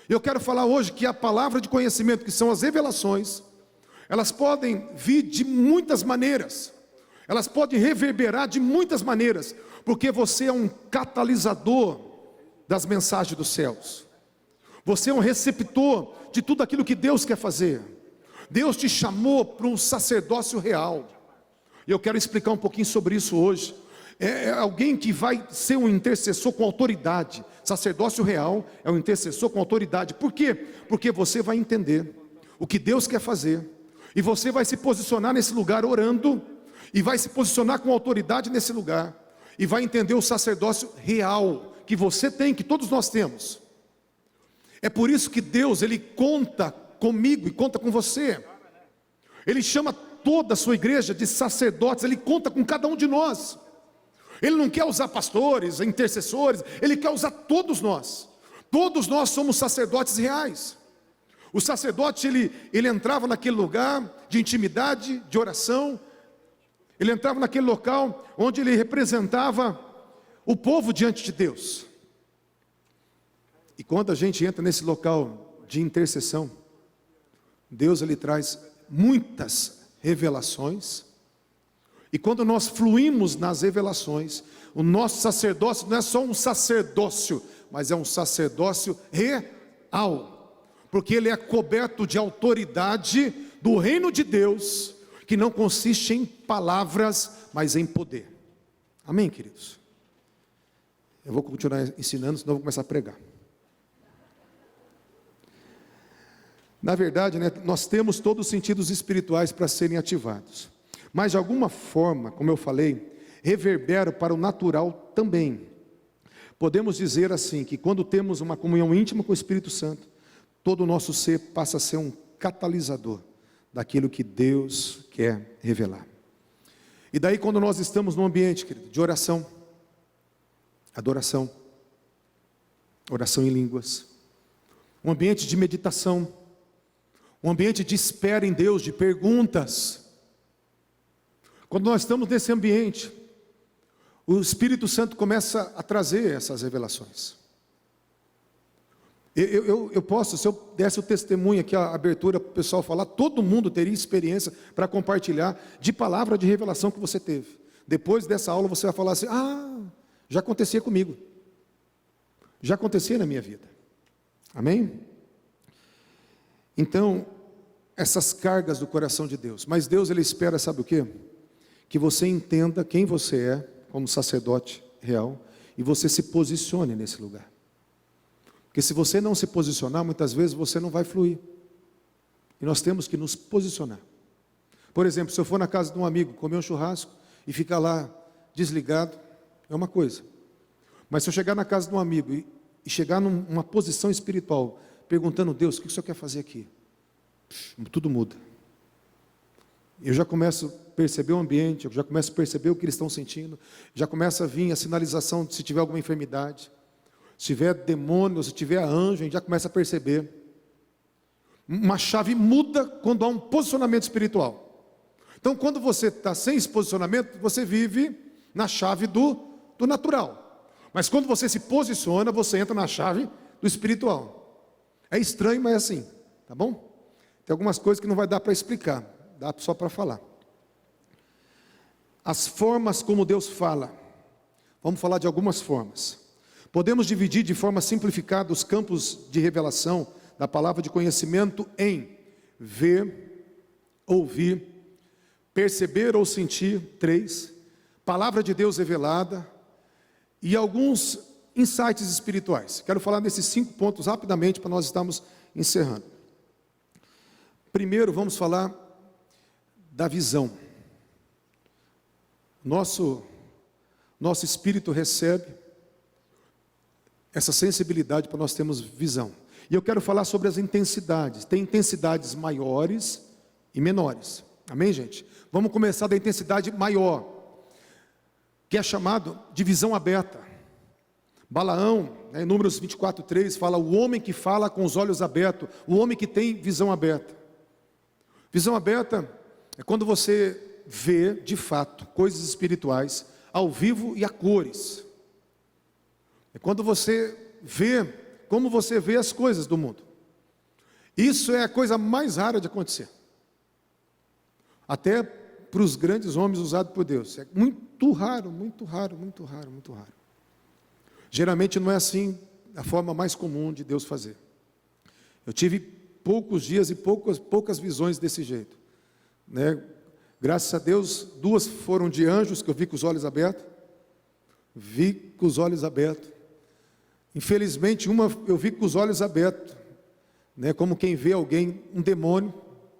Eu quero falar hoje que a palavra de conhecimento, que são as revelações, elas podem vir de muitas maneiras, elas podem reverberar de muitas maneiras, porque você é um catalisador das mensagens dos céus, você é um receptor de tudo aquilo que Deus quer fazer. Deus te chamou para um sacerdócio real, e eu quero explicar um pouquinho sobre isso hoje. É alguém que vai ser um intercessor com autoridade. Sacerdócio real é um intercessor com autoridade. Por quê? Porque você vai entender o que Deus quer fazer, e você vai se posicionar nesse lugar orando, e vai se posicionar com autoridade nesse lugar, e vai entender o sacerdócio real que você tem, que todos nós temos. É por isso que Deus, Ele conta comigo e conta com você. Ele chama toda a sua igreja de sacerdotes, Ele conta com cada um de nós. Ele não quer usar pastores, intercessores, Ele quer usar todos nós. Todos nós somos sacerdotes reais. O sacerdote, ele entrava naquele lugar de intimidade, de oração. Ele entrava naquele local onde ele representava o povo diante de Deus. E quando a gente entra nesse local de intercessão, Deus, Ele traz muitas revelações. E quando nós fluímos nas revelações, o nosso sacerdócio não é só um sacerdócio, mas é um sacerdócio real, porque ele é coberto de autoridade do reino de Deus, que não consiste em palavras, mas em poder. Amém, queridos? Eu vou continuar ensinando, senão eu vou começar a pregar. Na verdade, nós temos todos os sentidos espirituais para serem ativados, mas de alguma forma, como eu falei, reverbera para o natural também. Podemos dizer assim, que quando temos uma comunhão íntima com o Espírito Santo, todo o nosso ser passa a ser um catalisador daquilo que Deus quer revelar. E daí, quando nós estamos num ambiente, querido, de oração, adoração, oração em línguas, um ambiente de meditação, um ambiente de espera em Deus, de perguntas. Quando nós estamos nesse ambiente, o Espírito Santo começa a trazer essas revelações. Eu posso, se eu desse o testemunho aqui, a abertura para o pessoal falar, todo mundo teria experiência para compartilhar de palavra de revelação que você teve. Depois dessa aula você vai falar assim: já acontecia comigo, já acontecia na minha vida. Amém? Então, essas cargas do coração de Deus. Mas Deus, Ele espera, sabe o quê? Que você entenda quem você é como sacerdote real, e você se posicione nesse lugar. Porque se você não se posicionar, muitas vezes você não vai fluir. E nós temos que nos posicionar. Por exemplo, se eu for na casa de um amigo, comer um churrasco e ficar lá desligado, é uma coisa. Mas se eu chegar na casa de um amigo e chegar numa posição espiritual, perguntando: Deus, o que o Senhor quer fazer aqui? Tudo muda. Eu já começo a perceber o ambiente, eu já começo a perceber o que eles estão sentindo, já começa a vir a sinalização de se tiver alguma enfermidade, se tiver demônio, se tiver anjo, a gente já começa a perceber. Uma chave muda quando há um posicionamento espiritual. Então, quando você está sem esse posicionamento, você vive na chave do natural. Mas quando você se posiciona, você entra na chave do espiritual. É estranho, mas é assim, tá bom? Tem algumas coisas que não vai dar para explicar, dá só para falar. As formas como Deus fala. Vamos falar de algumas formas. Podemos dividir de forma simplificada os campos de revelação da palavra de conhecimento em ver, ouvir, perceber ou sentir, 3, palavra de Deus revelada e alguns insights espirituais. Quero falar nesses 5 pontos rapidamente para nós estarmos encerrando. Primeiro, vamos falar da visão. Nosso espírito recebe essa sensibilidade para nós termos visão. E eu quero falar sobre as intensidades. Tem intensidades maiores e menores. Amém, gente? Vamos começar da intensidade maior, que é chamado de visão aberta. Balaão, em Números 24:3, fala: o homem que fala com os olhos abertos, o homem que tem visão aberta. Visão aberta é quando você vê, de fato, coisas espirituais, ao vivo e a cores. É quando você vê como você vê as coisas do mundo. Isso é a coisa mais rara de acontecer. Até para os grandes homens usados por Deus. É muito raro, muito raro, muito raro, muito raro. Geralmente não é assim a forma mais comum de Deus fazer. Eu tive poucos dias e poucas visões desse jeito, né? Graças a Deus, 2 foram de anjos que eu vi com os olhos abertos. Vi com os olhos abertos. Infelizmente, uma eu vi com os olhos abertos, né? Como quem vê alguém, um demônio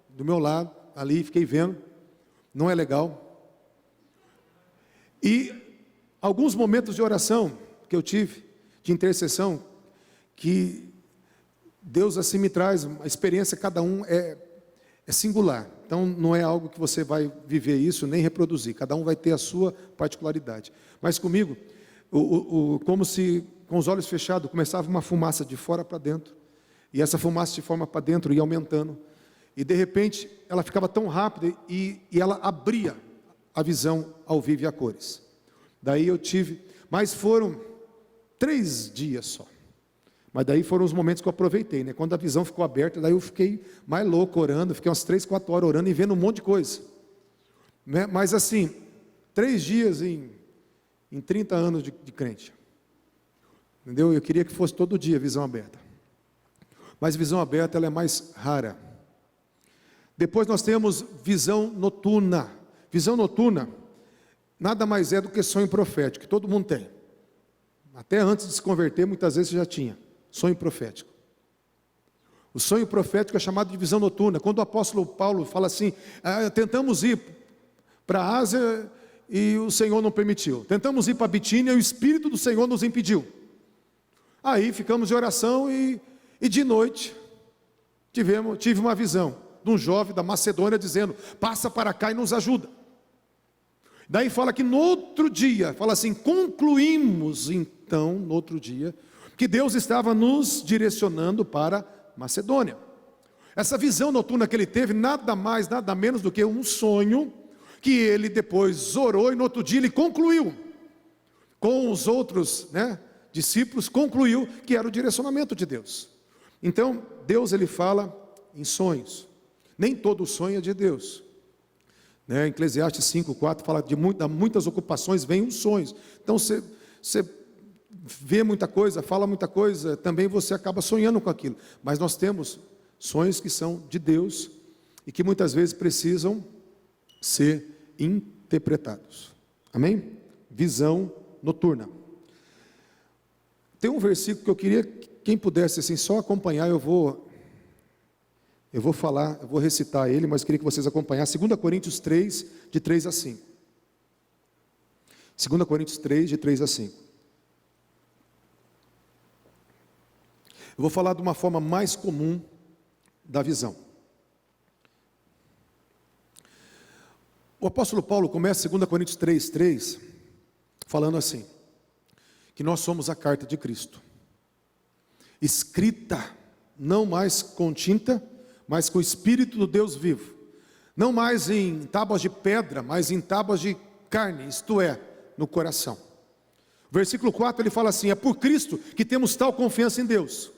do meu lado, ali, fiquei vendo. Não é legal. E alguns momentos de oração que eu tive, de intercessão, que Deus assim me traz, a experiência, cada um é singular. Então não é algo que você vai viver isso, nem reproduzir. Cada um vai ter a sua particularidade. Mas comigo, como se com os olhos fechados, começava uma fumaça de fora para dentro. E essa fumaça de fora para dentro ia aumentando. E de repente, ela ficava tão rápida e ela abria a visão ao vivo e a cores. Daí eu tive, mas foram 3 dias só. Mas daí foram os momentos que eu aproveitei, né? Quando a visão ficou aberta, daí eu fiquei mais louco orando, fiquei umas 3, 4 horas orando e vendo um monte de coisa, né? Mas assim, 3 dias em 30 anos de crente, entendeu? Eu queria que fosse todo dia visão aberta, mas visão aberta ela é mais rara. Depois nós temos visão noturna. Visão noturna nada mais é do que sonho profético, que todo mundo tem. Até antes de se converter, muitas vezes já tinha sonho profético. O sonho profético é chamado de visão noturna. Quando o apóstolo Paulo fala assim, tentamos ir para a Ásia e o Senhor não permitiu. Tentamos ir para a Bitínia e o Espírito do Senhor nos impediu. Aí ficamos em oração e de noite tive uma visão de um jovem da Macedônia dizendo, passa para cá e nos ajuda. Daí fala que no outro dia, fala assim, concluímos então, no outro dia, que Deus estava nos direcionando para Macedônia. Essa visão noturna que ele teve, nada mais, nada menos do que um sonho, que ele depois orou e no outro dia ele concluiu, com os outros, né, discípulos, concluiu que era o direcionamento de Deus. Então, Deus ele fala em sonhos, nem todo sonho é de Deus. Né, Eclesiastes 5:4 fala de muitas ocupações, vem os sonhos. Então você vê muita coisa, fala muita coisa, também você acaba sonhando com aquilo. Mas nós temos sonhos que são de Deus e que muitas vezes precisam ser interpretados. Amém? Visão noturna. Tem um versículo que eu queria que quem pudesse assim só acompanhar, eu vou falar, eu vou recitar ele, mas queria que vocês acompanhassem. 2 Coríntios 3, de 3 a 5. 2 Coríntios 3, de 3 a 5. Eu vou falar de uma forma mais comum da visão. O apóstolo Paulo começa 2 Coríntios 3, 3, falando assim, que nós somos a carta de Cristo, escrita, não mais com tinta, mas com o Espírito do Deus vivo, não mais em tábuas de pedra, mas em tábuas de carne, isto é, no coração. Versículo 4 ele fala assim, é por Cristo que temos tal confiança em Deus,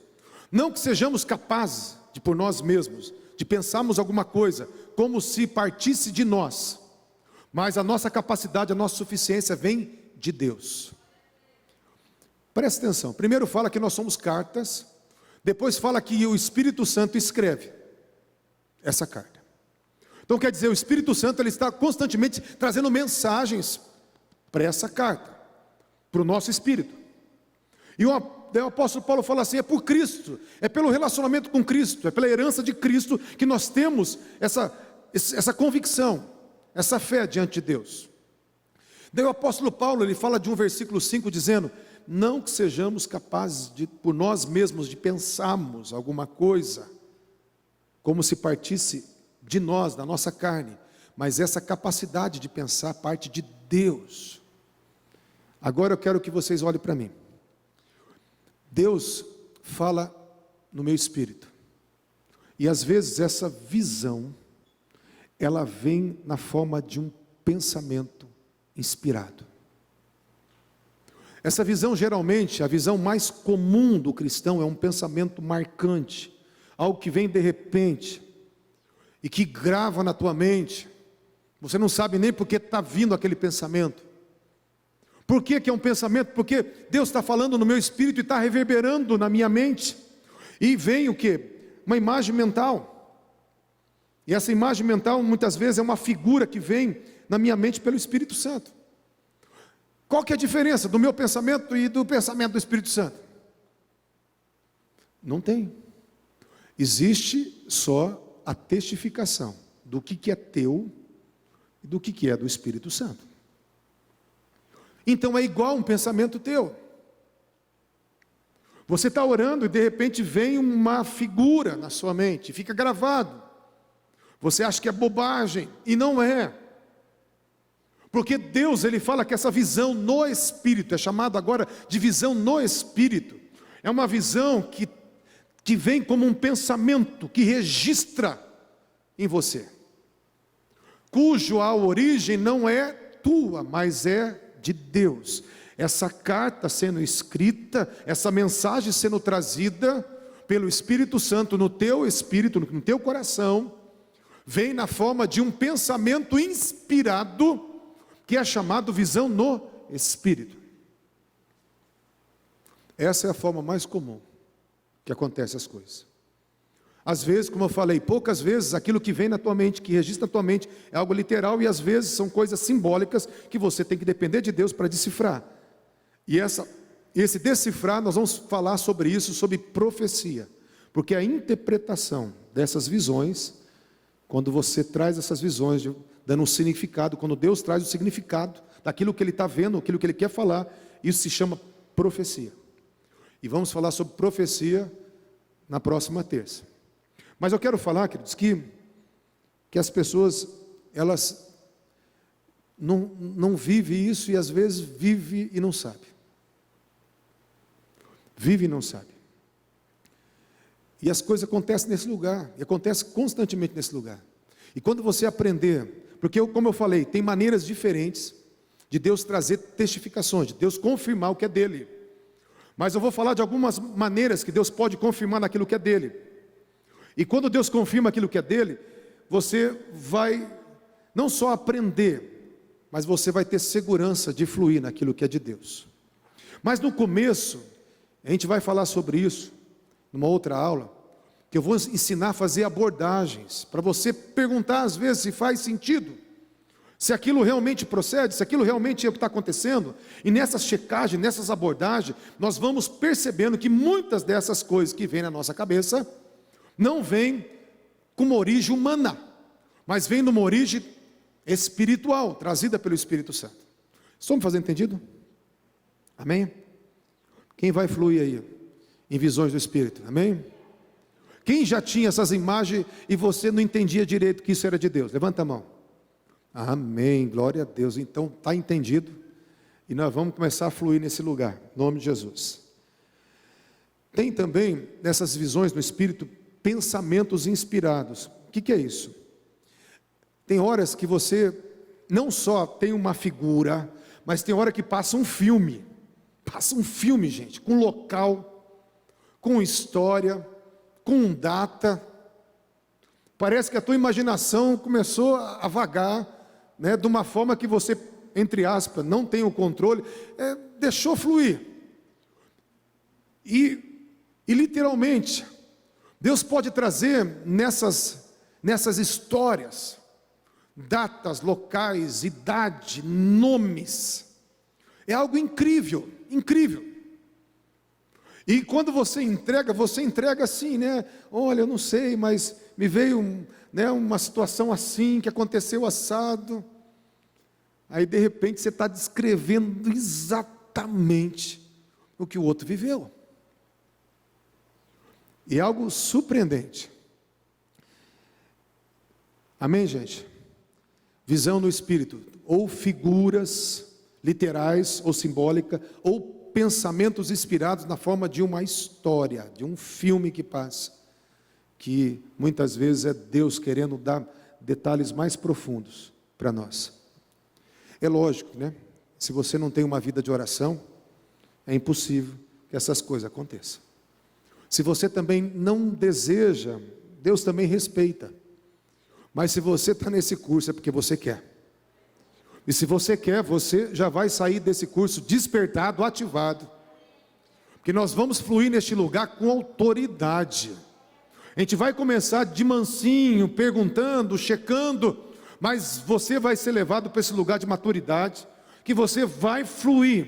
não que sejamos capazes de por nós mesmos, de pensarmos alguma coisa, como se partisse de nós, mas a nossa capacidade, a nossa suficiência vem de Deus. Presta atenção, primeiro fala que nós somos cartas, depois fala que o Espírito Santo escreve essa carta. Então quer dizer, o Espírito Santo ele está constantemente trazendo mensagens para essa carta, para o nosso espírito. E o apóstolo Paulo fala assim, é por Cristo, é pelo relacionamento com Cristo, é pela herança de Cristo que nós temos essa convicção, essa fé diante de Deus. Daí o apóstolo Paulo ele fala de um versículo 5 dizendo, não que sejamos capazes de, por nós mesmos, de pensarmos alguma coisa, como se partisse de nós, da nossa carne, mas essa capacidade de pensar parte de Deus. Agora eu quero que vocês olhem para mim. Deus fala no meu espírito, e às vezes essa visão, ela vem na forma de um pensamento inspirado. Essa visão, geralmente, a visão mais comum do cristão é um pensamento marcante, algo que vem de repente e que grava na tua mente. Você não sabe nem por que está vindo aquele pensamento. Por que é um pensamento? Porque Deus está falando no meu espírito e está reverberando na minha mente. E vem o quê? Uma imagem mental. E essa imagem mental muitas vezes é uma figura que vem na minha mente pelo Espírito Santo. Qual que é a diferença do meu pensamento e do pensamento do Espírito Santo? Não tem. Existe só a testificação do que é teu e do que é do Espírito Santo. Então é igual um pensamento teu. Você está orando e de repente vem uma figura na sua mente, fica gravado. Você acha que é bobagem e não é. Porque Deus, Ele fala que essa visão no Espírito, é chamado agora de visão no Espírito. É uma visão que vem como um pensamento, que registra em você. Cujo a origem não é tua, mas é de Deus. Essa carta sendo escrita, essa mensagem sendo trazida pelo Espírito Santo no teu espírito, no teu coração, vem na forma de um pensamento inspirado, que é chamado visão no Espírito. Essa é a forma mais comum que acontece as coisas. Às vezes, como eu falei, poucas vezes aquilo que vem na tua mente, que registra na tua mente, é algo literal, e às vezes são coisas simbólicas que você tem que depender de Deus para decifrar. E esse decifrar, nós vamos falar sobre isso, sobre profecia. Porque a interpretação dessas visões, quando você traz essas visões, dando um significado, quando Deus traz o significado daquilo que Ele está vendo, aquilo que Ele quer falar, isso se chama profecia. E vamos falar sobre profecia na próxima terça. Mas eu quero falar, queridos, que as pessoas, elas não vivem isso e às vezes vivem e não sabem. Vive e não sabe. E as coisas acontecem nesse lugar, e acontecem constantemente nesse lugar. E quando você aprender, porque como eu falei, tem maneiras diferentes de Deus trazer testificações, de Deus confirmar o que é dele. Mas eu vou falar de algumas maneiras que Deus pode confirmar naquilo que é dele. E quando Deus confirma aquilo que é dele, você vai não só aprender, mas você vai ter segurança de fluir naquilo que é de Deus. Mas no começo, a gente vai falar sobre isso, numa outra aula, que eu vou ensinar a fazer abordagens, para você perguntar às vezes se faz sentido, se aquilo realmente procede, se aquilo realmente é o que está acontecendo. E nessas checagens, nessas abordagens, nós vamos percebendo que muitas dessas coisas que vêm na nossa cabeça, não vêm com uma origem humana, mas vêm numa origem espiritual, trazida pelo Espírito Santo. Estão me fazendo entendido? Amém? Quem vai fluir aí em visões do Espírito? Amém? Quem já tinha essas imagens e você não entendia direito que isso era de Deus? Levanta a mão. Amém, glória a Deus. Então está entendido e nós vamos começar a fluir nesse lugar, em nome de Jesus. Tem também nessas visões no Espírito pensamentos inspirados. O que é isso? Tem horas que você não só tem uma figura, mas tem hora que passa um filme. Passa um filme, gente, com local, com história, com data. Parece que a tua imaginação começou a vagar, né, de uma forma que você, entre aspas, não tem o controle, deixou fluir. E literalmente, Deus pode trazer nessas histórias, datas, locais, idade, nomes. É algo incrível, incrível. E quando você entrega assim, né? Olha, eu não sei, mas me veio uma situação assim, que aconteceu assado. Aí de repente você está descrevendo exatamente o que o outro viveu. E é algo surpreendente. Amém, gente? Visão no Espírito, ou figuras literais ou simbólicas, ou pensamentos inspirados na forma de uma história, de um filme que passa, que muitas vezes é Deus querendo dar detalhes mais profundos para nós. É lógico, né? Se você não tem uma vida de oração, é impossível que essas coisas aconteçam. Se você também não deseja, Deus também respeita. Mas se você está nesse curso é porque você quer. E se você quer, você já vai sair desse curso despertado, ativado. Porque nós vamos fluir neste lugar com autoridade. A gente vai começar de mansinho, perguntando, checando, mas você vai ser levado para esse lugar de maturidade, que você vai fluir,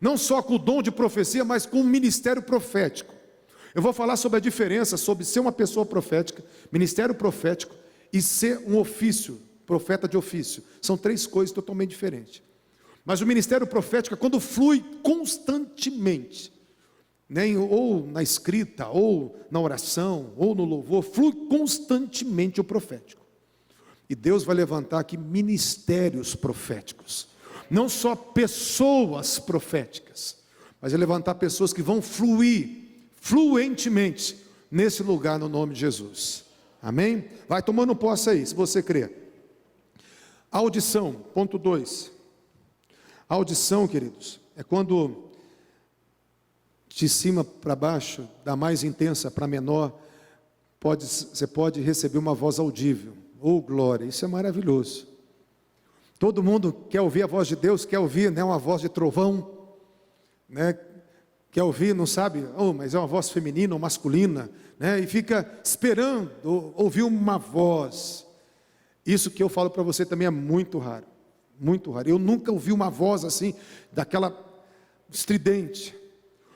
não só com o dom de profecia, mas com o ministério profético. Eu vou falar sobre a diferença, sobre ser uma pessoa profética, ministério profético, e ser um ofício, profeta de ofício. São três coisas totalmente diferentes. Mas o ministério profético é quando flui constantemente, né? Ou na escrita, ou na oração, ou no louvor, flui constantemente o profético. E Deus vai levantar aqui ministérios proféticos, não só pessoas proféticas, mas vai levantar pessoas que vão fluir fluentemente nesse lugar no nome de Jesus. Amém? Vai tomando posse aí, se você crê. Audição, ponto 2. Audição, queridos, é quando de cima para baixo, da mais intensa para menor, você pode receber uma voz audível. Oh, glória, isso é maravilhoso. Todo mundo quer ouvir a voz de Deus, quer ouvir, né, uma voz de trovão, né, quer ouvir, não sabe, mas é uma voz feminina ou masculina, né, e fica esperando ouvir uma voz. Isso que eu falo para você também é muito raro, muito raro. Eu nunca ouvi uma voz assim, daquela estridente.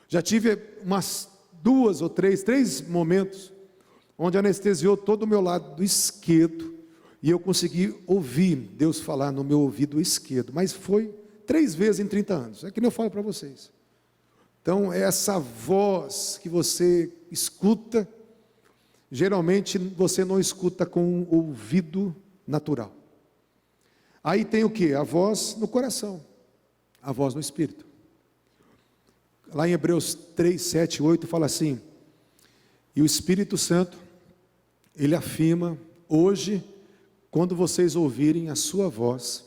Já tive umas 2 ou 3 momentos, onde anestesiou todo o meu lado esquerdo, e eu consegui ouvir Deus falar no meu ouvido esquerdo, mas foi 3 vezes em 30 anos, é que nem eu falo para vocês. Então, essa voz que você escuta, geralmente você não escuta com o ouvido natural. Aí tem o que? A voz no coração, a voz no espírito. Lá em Hebreus 3, 7, 8 fala assim: e o Espírito Santo, ele afirma: hoje, quando vocês ouvirem a sua voz,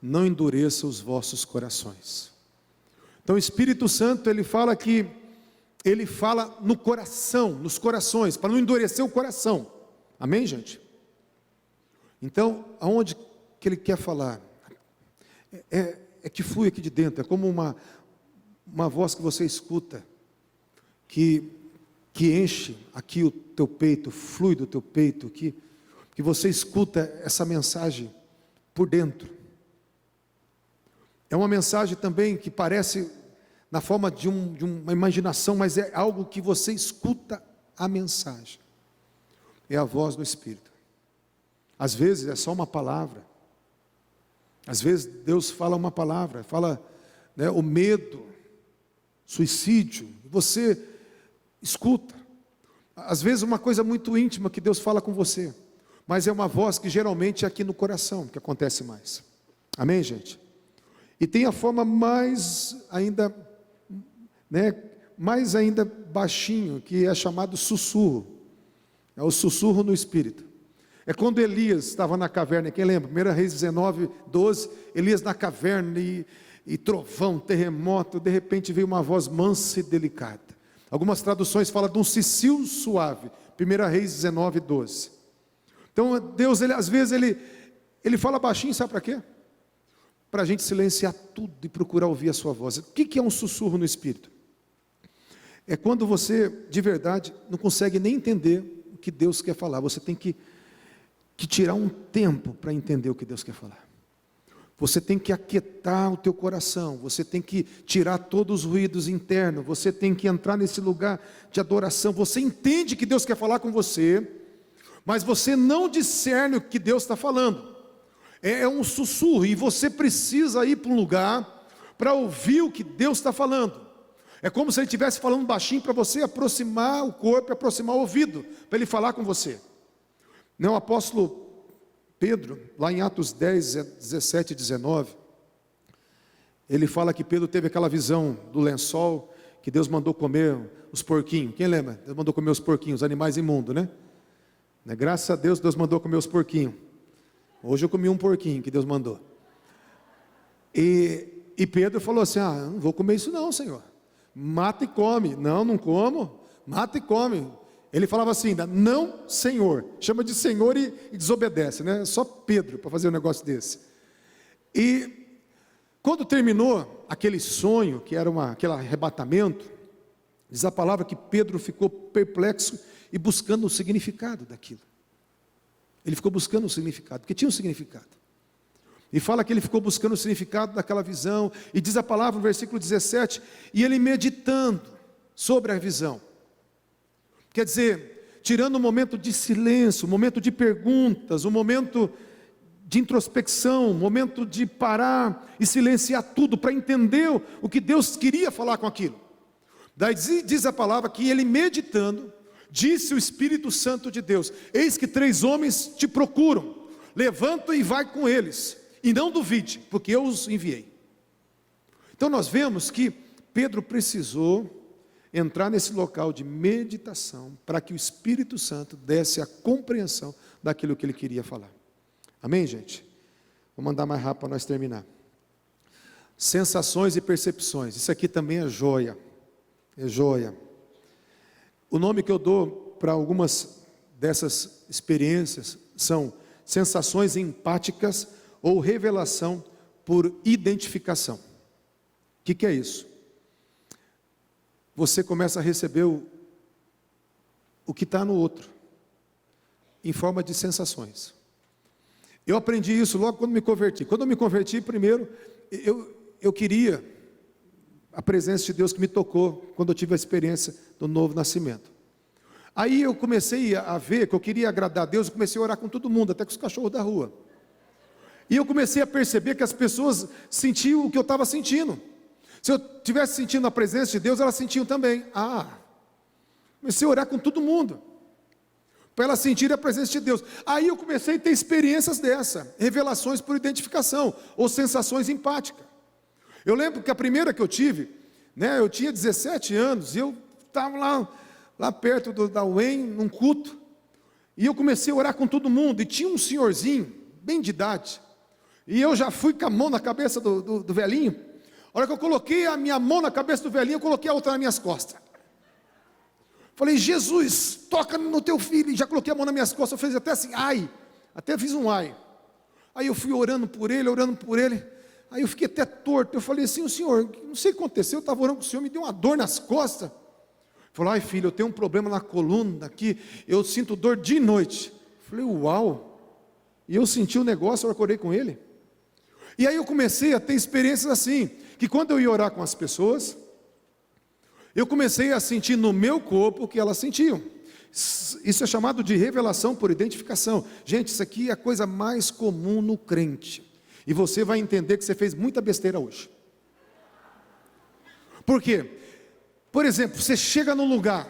não endureçam os vossos corações. Então o Espírito Santo, ele fala que ele fala no coração, nos corações, para não endurecer o coração. Amém, gente? Então, aonde que ele quer falar? É que flui aqui de dentro, é como uma voz que você escuta, que enche aqui o teu peito, flui do teu peito, que você escuta essa mensagem por dentro. É uma mensagem também que parece na forma de uma imaginação, mas é algo que você escuta a mensagem. É a voz do Espírito. Às vezes é só uma palavra. Às vezes Deus fala uma palavra, fala, né, o medo, suicídio, você escuta. Às vezes uma coisa muito íntima que Deus fala com você, mas é uma voz que geralmente é aqui no coração que acontece mais. Amém, gente? E tem a forma mais ainda, né, mais ainda baixinho, que é chamado sussurro. É o sussurro no Espírito. É quando Elias estava na caverna, quem lembra? 1 Reis 19, 12, Elias na caverna e trovão, terremoto, de repente veio uma voz mansa e delicada. Algumas traduções falam de um cicio suave, 1 Reis 19, 12. Então Deus, às vezes ele fala baixinho, sabe para quê? Para a gente silenciar tudo e procurar ouvir a sua voz. O que é um sussurro no Espírito? É quando você, de verdade, não consegue nem entender o que Deus quer falar. Você tem que tirar um tempo para entender o que Deus quer falar. Você tem que aquietar o teu coração, você tem que tirar todos os ruídos internos, você tem que entrar nesse lugar de adoração. Você entende que Deus quer falar com você, mas você não discerne o que Deus está falando. É um sussurro, e você precisa ir para um lugar para ouvir o que Deus está falando. É como se Ele estivesse falando baixinho para você aproximar o corpo, aproximar o ouvido, para Ele falar com você. Não, o apóstolo Pedro, lá em Atos 10, 17 e 19, ele fala que Pedro teve aquela visão do lençol, que Deus mandou comer os porquinhos. Quem lembra? Deus mandou comer os porquinhos, os animais imundos, né? Graças a Deus, Deus mandou comer os porquinhos. Hoje eu comi um porquinho que Deus mandou. E E Pedro falou assim: não vou comer isso não, Senhor. Mata e come. Não, não como. Mata e come. Ele falava assim: não, Senhor. Chama de Senhor e desobedece, né? Só Pedro para fazer um negócio desse. E quando terminou aquele sonho, que era aquele arrebatamento, diz a palavra que Pedro ficou perplexo e buscando o significado daquilo. Ele ficou buscando o significado, porque tinha um significado. E fala que ele ficou buscando o significado daquela visão, e diz a palavra no versículo 17, e ele meditando sobre a visão. Quer dizer, tirando um momento de silêncio, um momento de perguntas, um momento de introspecção, um momento de parar e silenciar tudo, para entender o que Deus queria falar com aquilo. Daí diz a palavra que ele meditando, disse o Espírito Santo de Deus: eis que 3 homens te procuram, levanta e vai com eles, e não duvide, porque eu os enviei. Então nós vemos que Pedro precisou entrar nesse local de meditação, para que o Espírito Santo desse a compreensão daquilo que ele queria falar. Amém, gente? Vou mandar mais rápido para nós terminar. Sensações e percepções, isso aqui também é joia. É joia. O nome que eu dou para algumas dessas experiências são sensações empáticas ou revelação por identificação. O que é isso? Você começa a receber o que está no outro, em forma de sensações. Eu aprendi isso logo quando me converti. Quando eu me converti, primeiro, eu queria a presença de Deus que me tocou, quando eu tive a experiência do novo nascimento. Aí eu comecei a ver que eu queria agradar a Deus, eu comecei a orar com todo mundo, até com os cachorros da rua. E eu comecei a perceber que as pessoas sentiam o que eu estava sentindo. Se eu estivesse sentindo a presença de Deus, elas sentiam também. Comecei a orar com todo mundo, para elas sentirem a presença de Deus. Aí eu comecei a ter experiências dessa, revelações por identificação, ou sensações empáticas. Eu lembro que a primeira que eu tive, eu tinha 17 anos, e eu estava lá perto da UEM, num culto, e eu comecei a orar com todo mundo, e tinha um senhorzinho, bem de idade, e eu já fui com a mão na cabeça do velhinho. A hora que eu coloquei a minha mão na cabeça do velhinho, eu coloquei a outra nas minhas costas. Falei: Jesus, toca no teu filho, e já coloquei a mão nas minhas costas, eu fiz até assim, até fiz um ai. Aí eu fui orando por ele, aí eu fiquei até torto. Eu falei assim: o senhor, não sei o que aconteceu, eu estava orando com o senhor, me deu uma dor nas costas. Ele falou: filho, eu tenho um problema na coluna aqui, eu sinto dor de noite. Eu falei: uau. E eu senti o negócio, eu acordei com ele. E aí eu comecei a ter experiências assim, que quando eu ia orar com as pessoas, eu comecei a sentir no meu corpo o que elas sentiam. Isso é chamado de revelação por identificação. Gente, isso aqui é a coisa mais comum no crente. E você vai entender que você fez muita besteira hoje. Por quê? Por exemplo, você chega num lugar.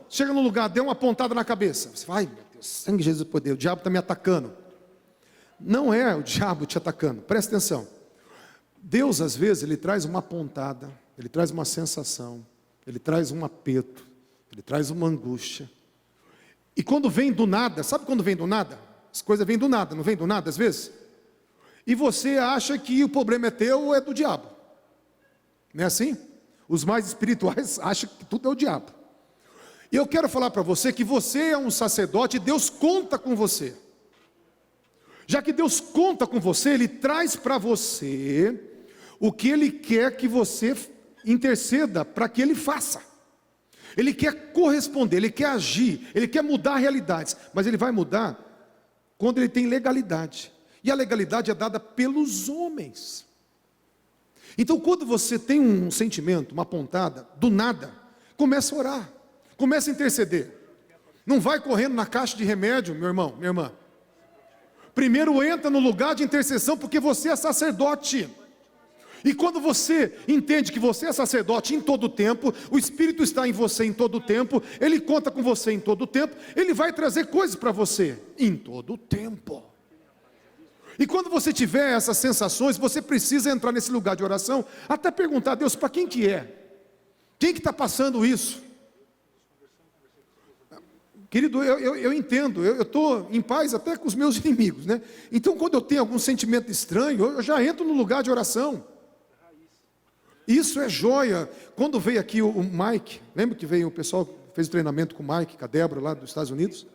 Chega num lugar, deu uma pontada na cabeça. Você vai: meu Deus, sangue de Jesus poder, o diabo está me atacando. Não é o diabo te atacando, presta atenção. Deus às vezes, Ele traz uma pontada, Ele traz uma sensação, Ele traz um aperto, Ele traz uma angústia. E quando vem do nada, sabe quando vem do nada? As coisas vêm do nada, não vem do nada às vezes? E você acha que o problema é teu ou é do diabo. Não é assim? Os mais espirituais acham que tudo é o diabo. E eu quero falar para você que você é um sacerdote e Deus conta com você. Já que Deus conta com você, Ele traz para você o que Ele quer que você interceda para que Ele faça. Ele quer corresponder, Ele quer agir, Ele quer mudar realidades, mas Ele vai mudar quando Ele tem legalidade. E a legalidade é dada pelos homens. Então quando você tem um sentimento, uma pontada, do nada, começa a orar, começa a interceder. Não vai correndo na caixa de remédio, meu irmão, minha irmã. Primeiro entra no lugar de intercessão, porque você é sacerdote. E quando você entende que você é sacerdote em todo o tempo, o Espírito está em você em todo o tempo, Ele conta com você em todo o tempo, Ele vai trazer coisas para você em todo o tempo. E quando você tiver essas sensações, você precisa entrar nesse lugar de oração, até perguntar a Deus: para quem que é? Quem que está passando isso? Querido, eu entendo, eu estou em paz até com os meus inimigos, né? Então, quando eu tenho algum sentimento estranho, eu já entro no lugar de oração. Isso é joia. Quando veio aqui o Mike, lembra que veio o pessoal, fez o treinamento com o Mike, com a Débora lá dos Estados Unidos?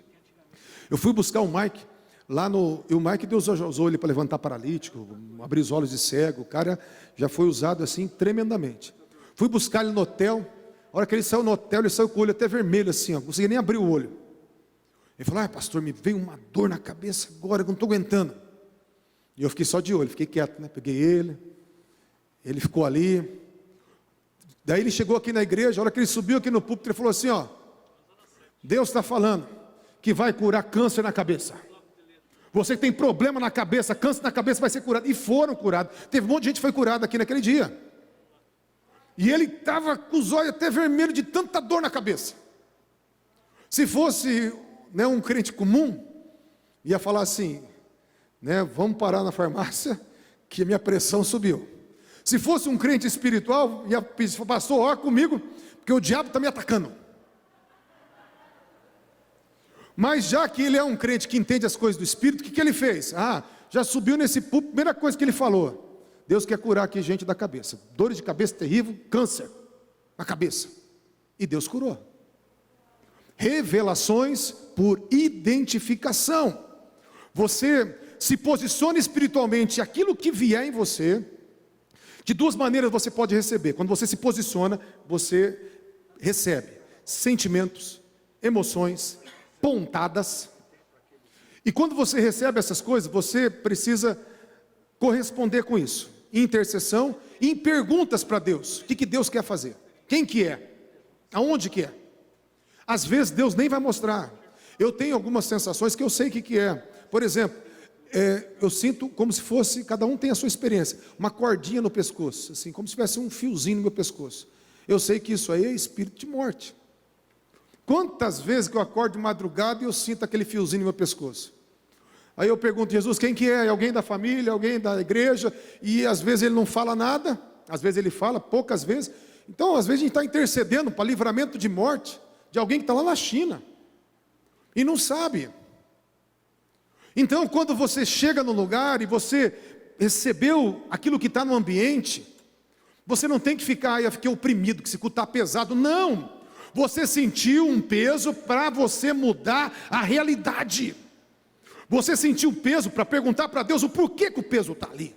Eu fui buscar o Mike lá e o Mike Deus usou ele para levantar paralítico, abrir os olhos de cego. O cara já foi usado assim tremendamente. Fui buscar ele no hotel. A hora que ele saiu no hotel, ele saiu com o olho até vermelho assim, ó, não conseguia nem abrir o olho. Ele falou: pastor, me veio uma dor na cabeça agora, eu não estou aguentando. E eu fiquei só de olho, fiquei quieto, né? Peguei ele ficou ali. Daí ele chegou aqui na igreja, a hora que ele subiu aqui no púlpito, ele falou assim: ó, Deus está falando que vai curar câncer na cabeça. Você que tem problema na cabeça, câncer na cabeça, vai ser curado. E foram curados. Teve um monte de gente que foi curada aqui naquele dia. E ele estava com os olhos até vermelhos de tanta dor na cabeça. Se fosse, né, um crente comum, ia falar assim, né, vamos parar na farmácia, que a minha pressão subiu. Se fosse um crente espiritual, ia pedir: pastor, ora comigo, porque o diabo está me atacando. Mas já que ele é um crente que entende as coisas do Espírito, o que ele fez? Já subiu nesse púlpito, primeira coisa que ele falou: Deus quer curar aqui gente da cabeça. Dores de cabeça terrível, câncer na cabeça. E Deus curou. Revelações por identificação. Você se posiciona espiritualmente, aquilo que vier em você, de duas maneiras você pode receber. Quando você se posiciona, você recebe sentimentos, emoções, pontadas. E quando você recebe essas coisas, você precisa corresponder com isso, em intercessão e em perguntas para Deus. O que Deus quer fazer? Quem que é? Aonde que é? Às vezes Deus nem vai mostrar. Eu tenho algumas sensações que eu sei o que é. Por exemplo, eu sinto como se fosse, cada um tem a sua experiência, uma cordinha no pescoço, assim, como se tivesse um fiozinho no meu pescoço. Eu sei que isso aí é espírito de morte. Quantas vezes que eu acordo de madrugada e eu sinto aquele fiozinho no meu pescoço? Aí eu pergunto: Jesus, quem que é? Alguém da família, alguém da igreja? E às vezes ele não fala nada, às vezes ele fala, poucas vezes. Então às vezes a gente está intercedendo para livramento de morte de alguém que está lá na China e não sabe. Então quando você chega no lugar e você recebeu aquilo que está no ambiente, você não tem que ficar: eu fiquei oprimido, que esse culto está pesado. Não! Você sentiu um peso para você mudar a realidade. Você sentiu um peso para perguntar para Deus o porquê que o peso está ali.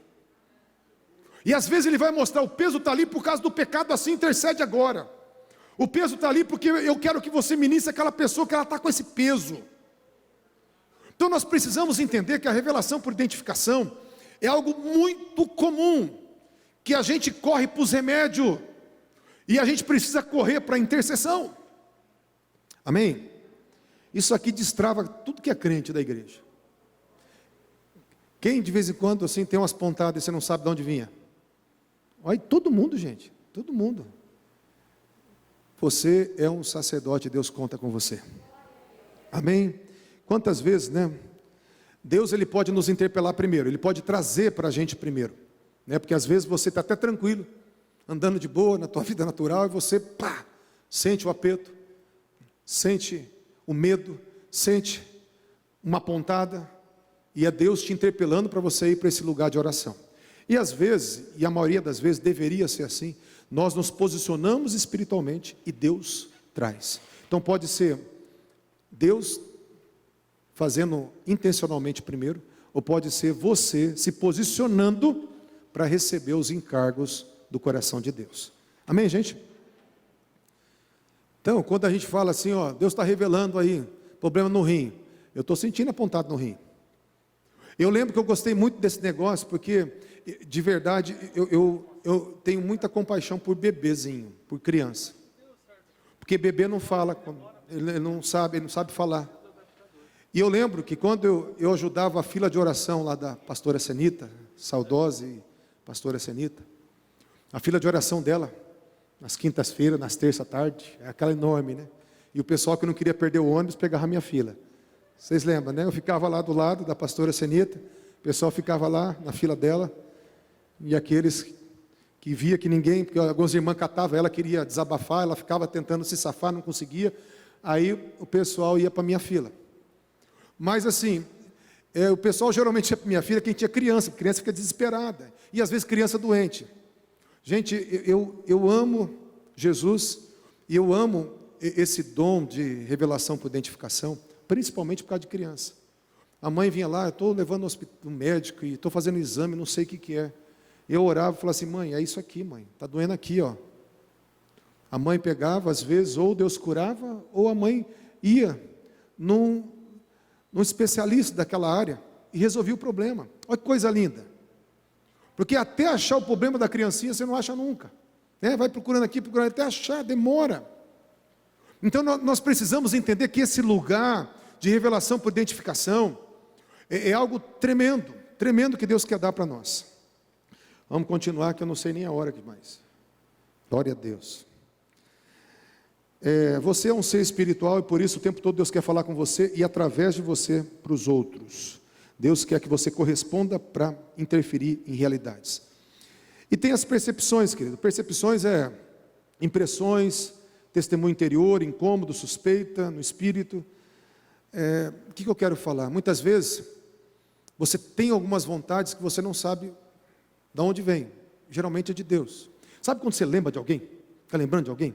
E às vezes Ele vai mostrar: o peso está ali por causa do pecado, assim intercede agora. O peso está ali porque eu quero que você ministre aquela pessoa que ela está com esse peso. Então nós precisamos entender que a revelação por identificação é algo muito comum, que a gente corre para os remédios, e a gente precisa correr para a intercessão. Amém? Isso aqui destrava tudo que é crente da igreja. Quem de vez em quando assim tem umas pontadas e você não sabe de onde vinha? Olha, todo mundo, gente, todo mundo. Você é um sacerdote, Deus conta com você. Amém? Quantas vezes, né? Deus, Ele pode nos interpelar primeiro, Ele pode trazer para a gente primeiro, né? Porque às vezes você está até tranquilo, andando de boa na tua vida natural, e você, sente o aperto, sente o medo, sente uma pontada, e é Deus te interpelando para você ir para esse lugar de oração. E às vezes, e a maioria das vezes deveria ser assim, nós nos posicionamos espiritualmente e Deus traz. Então pode ser Deus fazendo intencionalmente primeiro, ou pode ser você se posicionando para receber os encargos do coração de Deus. Amém, gente? Então, quando a gente fala assim, Deus está revelando aí problema no rim, eu estou sentindo apontado no rim. Eu lembro que eu gostei muito desse negócio, porque de verdade eu tenho muita compaixão por bebezinho, por criança, porque bebê não fala, ele não sabe falar. E eu lembro que quando eu ajudava a fila de oração lá da pastora Senita, saudosa pastora Senita, a fila de oração dela, nas quintas-feiras, nas terças-tarde, é aquela enorme, né? E o pessoal que não queria perder o ônibus pegava a minha fila. Vocês lembram, né? Eu ficava lá do lado da pastora Senita, o pessoal ficava lá na fila dela, e aqueles que via que ninguém, porque algumas irmãs catavam, ela queria desabafar, ela ficava tentando se safar, não conseguia. Aí o pessoal ia para a minha fila. Mas assim, o pessoal geralmente ia para a minha fila quem tinha criança, porque criança fica desesperada. E às vezes criança doente. Gente, eu amo Jesus e eu amo esse dom de revelação por identificação, principalmente por causa de criança. A mãe vinha lá, eu estou levando no médico e estou fazendo exame, não sei o que é. Eu orava e falava assim, mãe, é isso aqui, mãe, está doendo aqui, ó. A mãe pegava, às vezes, ou Deus curava, ou a mãe ia num especialista daquela área e resolvia o problema. Olha que coisa linda. Porque até achar o problema da criancinha, você não acha nunca. Vai procurando aqui, procurando até achar, demora. Então nós precisamos entender que esse lugar de revelação por identificação é algo tremendo, tremendo que Deus quer dar para nós. Vamos continuar, que eu não sei nem a hora que mais. Glória a Deus. Você é um ser espiritual e por isso o tempo todo Deus quer falar com você e através de você para os outros. Deus quer que você corresponda para interferir em realidades. E tem as percepções, querido. Percepções impressões, testemunho interior, incômodo, suspeita no espírito. O que eu quero falar? Muitas vezes você tem algumas vontades que você não sabe de onde vem. Geralmente é de Deus. Sabe quando você lembra de alguém? Está lembrando de alguém?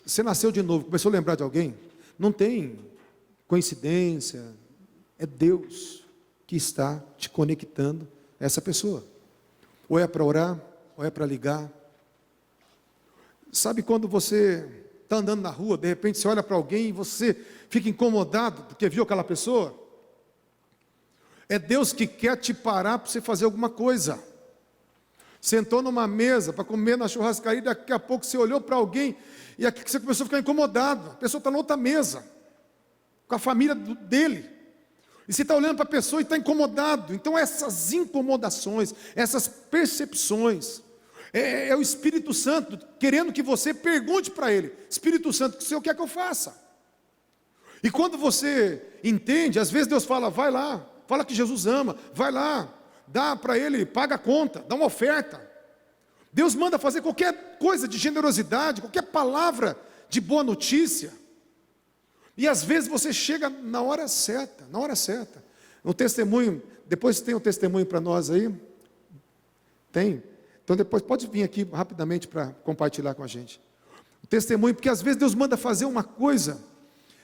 Você nasceu de novo, começou a lembrar de alguém? Não tem coincidência, é Deus que está te conectando a essa pessoa. Ou é para orar, ou é para ligar. Sabe quando você está andando na rua, de repente você olha para alguém e você fica incomodado porque viu aquela pessoa? É Deus que quer te parar para você fazer alguma coisa. Sentou numa mesa para comer na churrascaria, daqui a pouco você olhou para alguém e aqui você começou a ficar incomodado. A pessoa está na outra mesa, com a família dele. E você está olhando para a pessoa e está incomodado. Então essas incomodações, essas percepções, é o Espírito Santo querendo que você pergunte para ele: Espírito Santo, o que o Senhor quer que eu faça? E quando você entende, às vezes Deus fala: vai lá, fala que Jesus ama, vai lá, dá para ele, paga a conta, dá uma oferta. Deus manda fazer qualquer coisa de generosidade, qualquer palavra de boa notícia. E às vezes você chega na hora certa, na hora certa. Um testemunho, depois tem um testemunho para nós aí? Tem? Então depois pode vir aqui rapidamente para compartilhar com a gente. O testemunho, porque às vezes Deus manda fazer uma coisa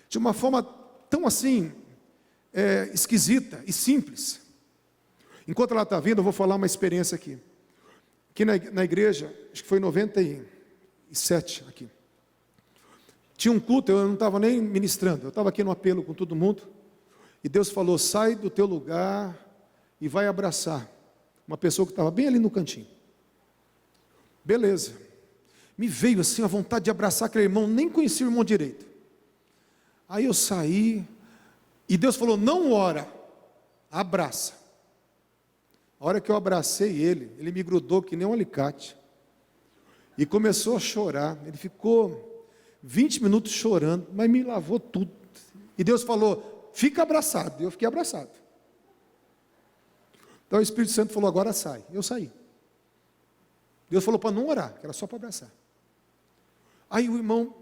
de uma forma tão assim, esquisita e simples. Enquanto ela está vindo, eu vou falar uma experiência aqui. Aqui na igreja, acho que foi em 97 aqui. Tinha um culto, eu não estava nem ministrando, eu estava aqui no apelo com todo mundo. E Deus falou: sai do teu lugar e vai abraçar uma pessoa que estava bem ali no cantinho. Beleza. Me veio assim a vontade de abraçar aquele irmão, nem conhecia o irmão direito. Aí eu saí, e Deus falou: não ora, abraça. A hora que eu abracei ele me grudou que nem um alicate. E começou a chorar. Ele ficou 20 minutos chorando, mas me lavou tudo. E Deus falou: fica abraçado. E eu fiquei abraçado. Então o Espírito Santo falou: agora sai. Eu saí. Deus falou para não orar, que era só para abraçar. Aí o irmão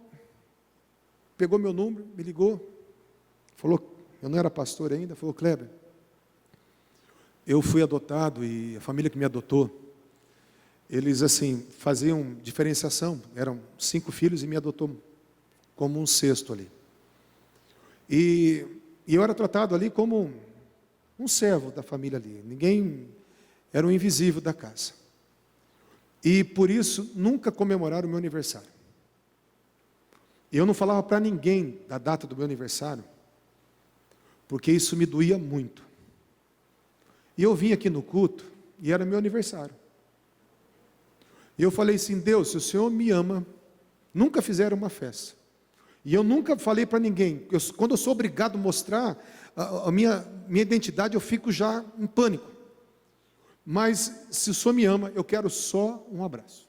pegou meu número, me ligou, falou, eu não era pastor ainda, falou: Kleber, eu fui adotado e a família que me adotou, eles assim, faziam diferenciação, eram 5 filhos e me adotou como um sexto ali. E eu era tratado ali como um servo da família ali, ninguém, era um invisível da casa. E por isso, nunca comemoraram o meu aniversário. E eu não falava para ninguém da data do meu aniversário, porque isso me doía muito. E eu vim aqui no culto, e era meu aniversário. E eu falei assim: Deus, se o Senhor me ama, nunca fizeram uma festa. E eu nunca falei para ninguém. Quando eu sou obrigado a mostrar a minha identidade, eu fico já em pânico. Mas se o Senhor me ama, eu quero só um abraço.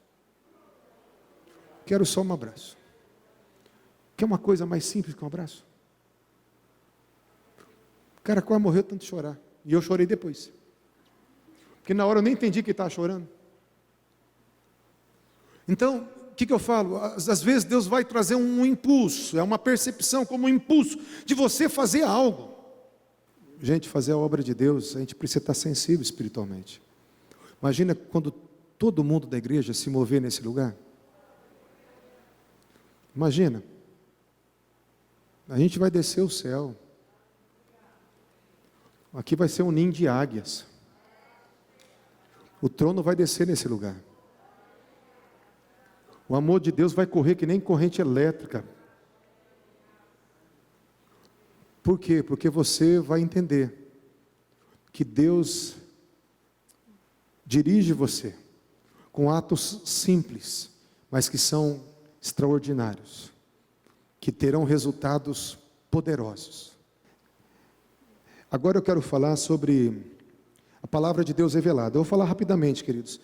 Quero só um abraço. Quer uma coisa mais simples que um abraço? O cara quase morreu tanto de chorar. E eu chorei depois. Porque na hora eu nem entendi que ele estava chorando. Então, que eu falo? Às vezes Deus vai trazer um impulso, é uma percepção como um impulso de você fazer algo. Gente, fazer a obra de Deus, a gente precisa estar sensível espiritualmente. Imagina quando todo mundo da igreja se mover nesse lugar. Imagina, a gente vai descer o céu. Aqui vai ser um ninho de águias. O trono vai descer nesse lugar. O amor de Deus vai correr que nem corrente elétrica. Por quê? Porque você vai entender que Deus dirige você com atos simples, mas que são extraordinários, que terão resultados poderosos. Agora eu quero falar sobre a palavra de Deus revelada. Eu vou falar rapidamente, queridos.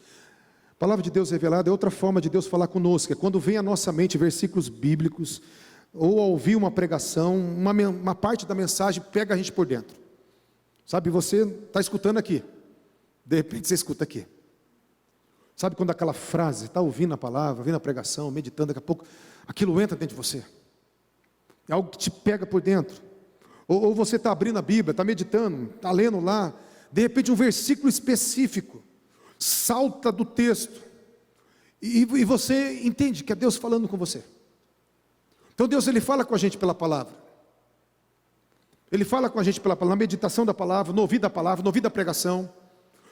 A palavra de Deus revelada é outra forma de Deus falar conosco. É quando vem à nossa mente versículos bíblicos, ou ao ouvir uma pregação, uma parte da mensagem pega a gente por dentro. Sabe, você está escutando aqui, de repente você escuta aqui. Sabe quando aquela frase, está ouvindo a palavra, ouvindo a pregação, meditando, daqui a pouco, aquilo entra dentro de você. É algo que te pega por dentro. Ou você está abrindo a Bíblia, está meditando, está lendo lá, de repente um versículo específico salta do texto, e você entende que é Deus falando com você. Então Deus, Ele fala com a gente pela palavra. Ele fala com a gente pela palavra, na meditação da palavra, no ouvir da palavra, no ouvir da pregação.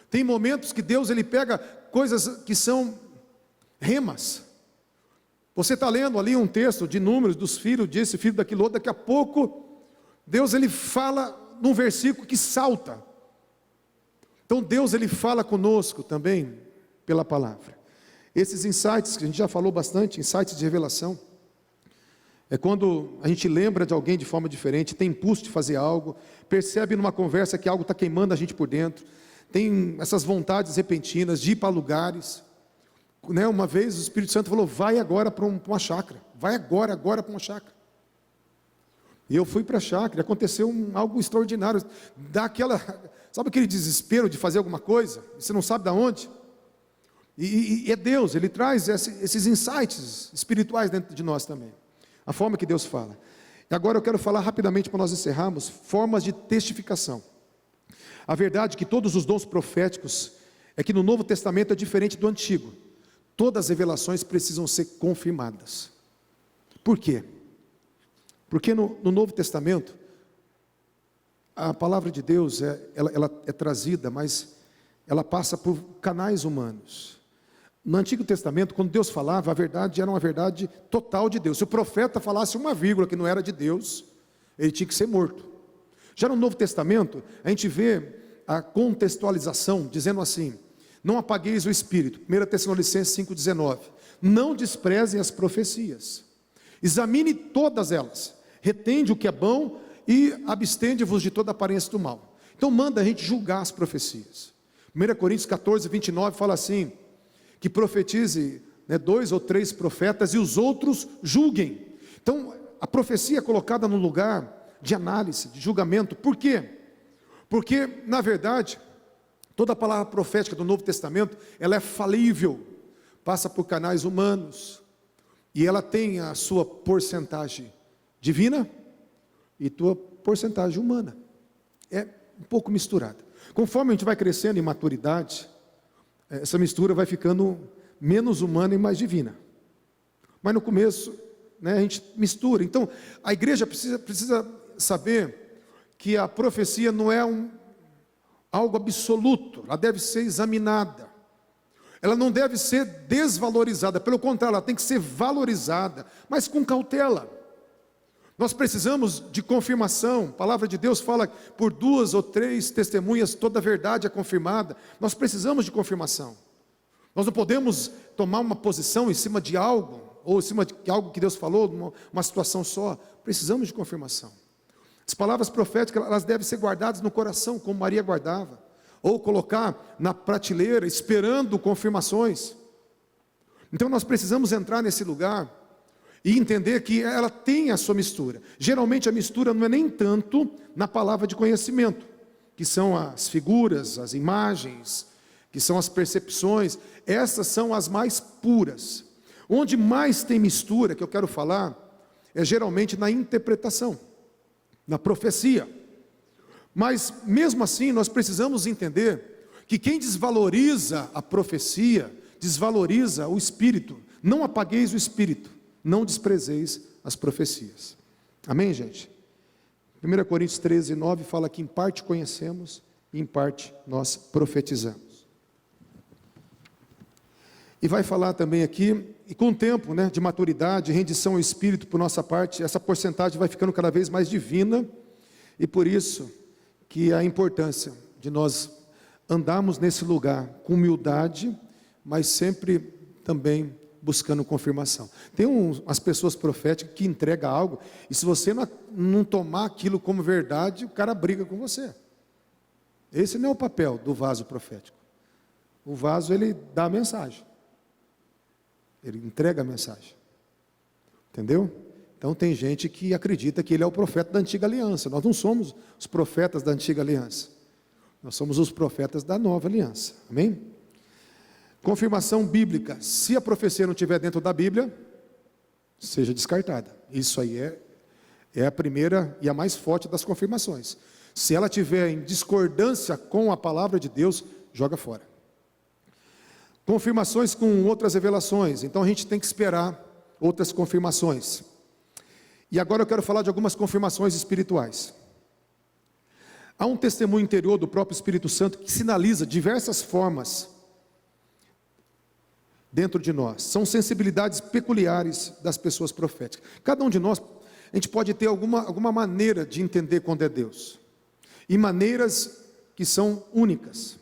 Tem momentos que Deus, Ele pega coisas que são remas. Você está lendo ali um texto de Números, dos filhos desse, filho daquilo outro, daqui a pouco, Deus, Ele fala num versículo que salta. Então Deus, Ele fala conosco também pela palavra. Esses insights, que a gente já falou bastante, insights de revelação, é quando a gente lembra de alguém de forma diferente, tem impulso de fazer algo, percebe numa conversa que algo está queimando a gente por dentro, tem essas vontades repentinas de ir para lugares. Uma vez o Espírito Santo falou, vai agora para uma chácara, vai agora para uma chácara. E eu fui para a chácara, e aconteceu algo extraordinário, sabe aquele desespero de fazer alguma coisa, você não sabe de onde? E é Deus, Ele traz esses insights espirituais dentro de nós também. A forma que Deus fala. E agora eu quero falar rapidamente para nós encerrarmos, formas de testificação. A verdade é que todos os dons proféticos, é que no Novo Testamento é diferente do Antigo. Todas as revelações precisam ser confirmadas. Por quê? Porque no Novo Testamento, a palavra de Deus, ela é trazida, mas ela passa por canais humanos. No Antigo Testamento, quando Deus falava, a verdade era uma verdade total de Deus. Se o profeta falasse uma vírgula que não era de Deus, ele tinha que ser morto. Já no Novo Testamento, a gente vê a contextualização, dizendo assim, não apagueis o Espírito, 1 Tessalonicenses 5,19, não desprezem as profecias, examine todas elas, retende o que é bom e abstende-vos de toda aparência do mal. Então manda a gente julgar as profecias. 1 Coríntios 14:29 fala assim, que profetize 2 ou 3 profetas e os outros julguem. Então a profecia é colocada no lugar de análise, de julgamento. Por quê? Porque na verdade toda a palavra profética do Novo Testamento, ela é falível, passa por canais humanos, e ela tem a sua porcentagem divina e tua porcentagem humana, é um pouco misturada. Conforme a gente vai crescendo em maturidade, essa mistura vai ficando menos humana e mais divina, mas no começo, a gente mistura. Então a igreja precisa saber que a profecia não é algo absoluto, ela deve ser examinada, ela não deve ser desvalorizada, pelo contrário, ela tem que ser valorizada, mas com cautela. Nós precisamos de confirmação. A palavra de Deus fala, por 2 ou 3 testemunhas, toda a verdade é confirmada. Nós precisamos de confirmação. Nós não podemos tomar uma posição em cima de algo, ou em cima de algo que Deus falou, uma situação só. Precisamos de confirmação. As palavras proféticas, elas devem ser guardadas no coração, como Maria guardava, ou colocar na prateleira, esperando confirmações. Então nós precisamos entrar nesse lugar e entender que ela tem a sua mistura. Geralmente a mistura não é nem tanto na palavra de conhecimento, que são as figuras, as imagens, que são as percepções. Essas são as mais puras. Onde mais tem mistura, que eu quero falar, é geralmente na interpretação, na profecia. Mas mesmo assim, nós precisamos entender que quem desvaloriza a profecia, desvaloriza o Espírito. Não apagueis o Espírito, não desprezeis as profecias. Amém, gente? 1 Coríntios 13, 9 fala que em parte conhecemos e em parte nós profetizamos. E vai falar também aqui, e com o tempo, de maturidade, rendição ao Espírito por nossa parte, essa porcentagem vai ficando cada vez mais divina, e por isso que a importância de nós andarmos nesse lugar com humildade, mas sempre também buscando confirmação. Tem as pessoas proféticas que entregam algo, e se você não tomar aquilo como verdade, o cara briga com você. Esse não é o papel do vaso profético. O vaso, ele dá a mensagem. Ele entrega a mensagem. Entendeu? Então tem gente que acredita que ele é o profeta da antiga aliança. Nós não somos os profetas da antiga aliança. Nós somos os profetas da nova aliança. Amém? Confirmação bíblica. Se a profecia não estiver dentro da Bíblia, seja descartada. Isso aí é a primeira e a mais forte das confirmações. Se ela estiver em discordância com a palavra de Deus, joga fora. Confirmações com outras revelações. Então a gente tem que esperar outras confirmações. E agora eu quero falar de algumas confirmações espirituais. Há um testemunho interior do próprio Espírito Santo que sinaliza diversas formas dentro de nós. São sensibilidades peculiares das pessoas proféticas. Cada um de nós, a gente pode ter alguma maneira de entender quando é Deus. E maneiras que são únicas.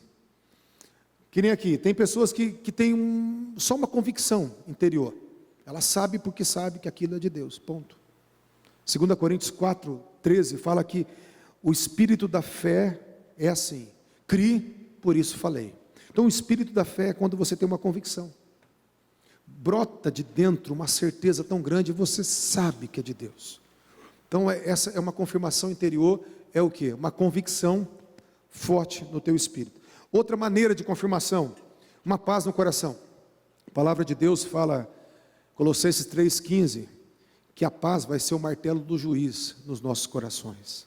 Que nem aqui, tem pessoas que têm só uma convicção interior. Ela sabe porque sabe que aquilo é de Deus, ponto. 2 Coríntios 4, 13 fala que o espírito da fé é assim. Cri, por isso falei. Então o espírito da fé é quando você tem uma convicção. Brota de dentro uma certeza tão grande e você sabe que é de Deus. Então essa é uma confirmação interior, é o quê? Uma convicção forte no teu espírito. Outra maneira de confirmação, uma paz no coração. A palavra de Deus fala, Colossenses 3,15, que a paz vai ser o martelo do juiz nos nossos corações.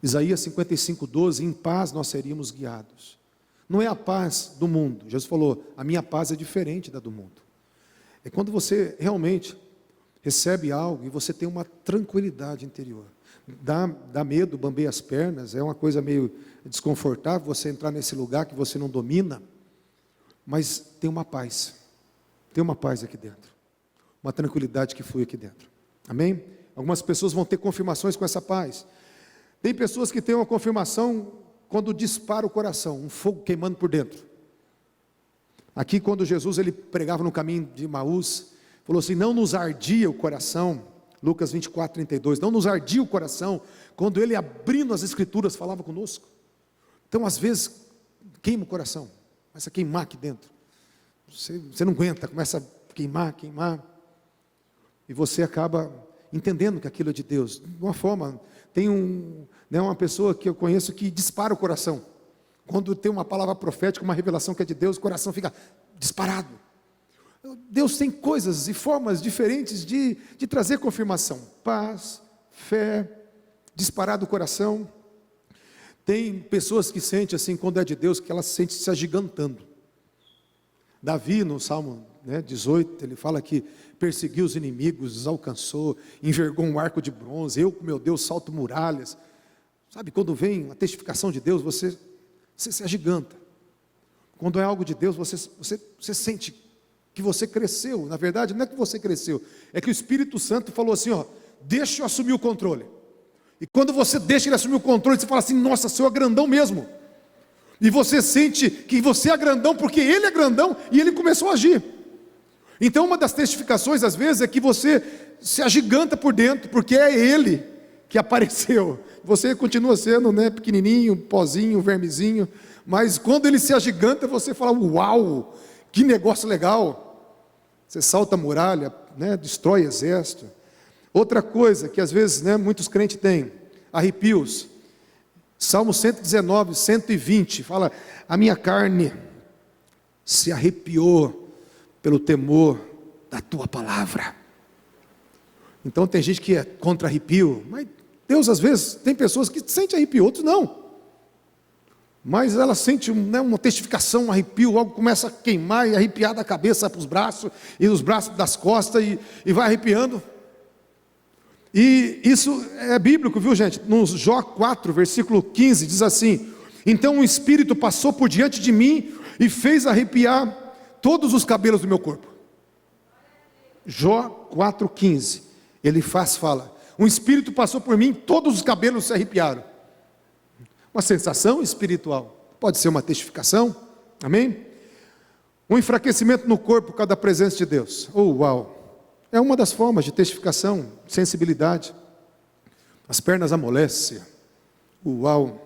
Isaías 55,12, em paz nós seríamos guiados. Não é a paz do mundo. Jesus falou, a minha paz é diferente da do mundo. É quando você realmente recebe algo e você tem uma tranquilidade interior. Dá medo, bambeia as pernas, é uma coisa meio desconfortável você entrar nesse lugar que você não domina, mas tem uma paz aqui dentro, uma tranquilidade que flui aqui dentro, amém? Algumas pessoas vão ter confirmações com essa paz, tem pessoas que têm uma confirmação quando dispara o coração, um fogo queimando por dentro. Aqui quando Jesus ele pregava no caminho de Emaús, falou assim, não nos ardia o coração, Lucas 24, 32, não nos ardia o coração, quando ele abrindo as escrituras falava conosco. Então às vezes queima o coração, começa a queimar aqui dentro, você não aguenta, começa a queimar, e você acaba entendendo que aquilo é de Deus. De uma forma, tem uma pessoa que eu conheço que dispara o coração, quando tem uma palavra profética, uma revelação que é de Deus, o coração fica disparado. Deus tem coisas e formas diferentes de trazer confirmação. Paz, fé, disparar do coração. Tem pessoas que sentem assim, quando é de Deus, que elas se sentem se agigantando. Davi, no Salmo 18, ele fala que perseguiu os inimigos, os alcançou, envergou um arco de bronze, eu com meu Deus salto muralhas. Sabe, quando vem a testificação de Deus, você se agiganta. Quando é algo de Deus, você sente que você cresceu. Na verdade, não é que você cresceu, é que o Espírito Santo falou assim, deixa eu assumir o controle. E quando você deixa ele assumir o controle, você fala assim, nossa, Senhor é grandão mesmo. E você sente que você é grandão, porque ele é grandão, e ele começou a agir. Então uma das testificações, às vezes, é que você se agiganta por dentro, porque é ele que apareceu. Você continua sendo pequenininho, pozinho, vermezinho, mas quando ele se agiganta, você fala, uau, que negócio legal. Você salta a muralha, destrói exército. Outra coisa que às vezes muitos crentes têm, arrepios. Salmo 119, 120, fala, a minha carne se arrepiou pelo temor da tua palavra. Então tem gente que é contra arrepio, mas Deus às vezes tem pessoas que sentem arrepio, outros não. Mas ela sente uma testificação, um arrepio, algo começa a queimar e arrepiar da cabeça para os braços, e os braços das costas, e vai arrepiando. E isso é bíblico, viu gente? No Jó 4, versículo 15, diz assim: então o Espírito passou por diante de mim e fez arrepiar todos os cabelos do meu corpo. Jó 4,15, ele fala: um Espírito passou por mim, todos os cabelos se arrepiaram. Uma sensação espiritual, pode ser uma testificação, amém? Um enfraquecimento no corpo por causa da presença de Deus. Uau! É uma das formas de testificação, sensibilidade. As pernas amolecem. Uau!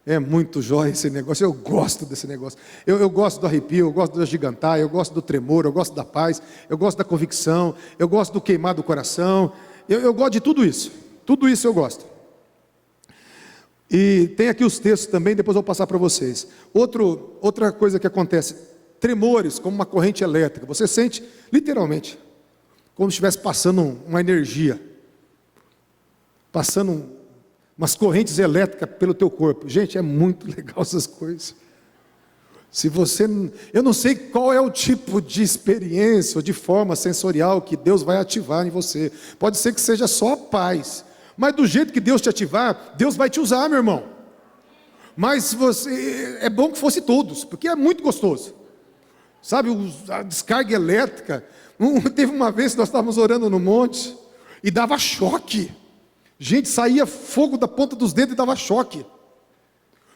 É muito jóia esse negócio, eu gosto desse negócio. Eu gosto do arrepio, eu gosto do agigantar, eu gosto do tremor, eu gosto da paz, eu gosto da convicção, eu gosto do queimar do coração, eu gosto de tudo isso eu gosto. E tem aqui os textos também, depois eu vou passar para vocês. Outra coisa que acontece, tremores como uma corrente elétrica, você sente literalmente, como se estivesse passando uma energia, passando umas correntes elétricas pelo teu corpo. Gente, é muito legal essas coisas. Eu não sei qual é o tipo de experiência ou de forma sensorial que Deus vai ativar em você. Pode ser que seja só paz, mas do jeito que Deus te ativar, Deus vai te usar, meu irmão. Mas é bom que fosse todos, porque é muito gostoso. Sabe, a descarga elétrica. Teve uma vez que nós estávamos orando no monte e dava choque. Gente, saía fogo da ponta dos dedos e dava choque.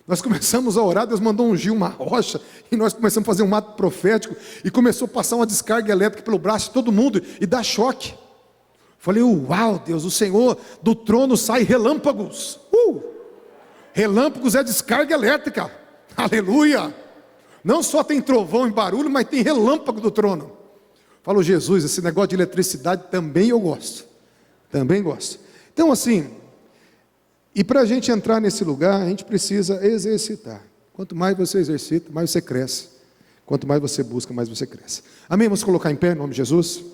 Nós começamos a orar, Deus mandou ungir uma rocha, e nós começamos a fazer um ato profético, e começou a passar uma descarga elétrica pelo braço de todo mundo, e dá choque. Falei, uau, Deus, o Senhor, do trono sai relâmpagos. Relâmpagos é descarga elétrica, aleluia. Não só tem trovão e barulho, mas tem relâmpago do trono. Falo, Jesus, esse negócio de eletricidade também eu gosto. Também gosto. Então assim, e para a gente entrar nesse lugar, a gente precisa exercitar. Quanto mais você exercita, mais você cresce. Quanto mais você busca, mais você cresce. Amém? Vamos colocar em pé em nome de Jesus?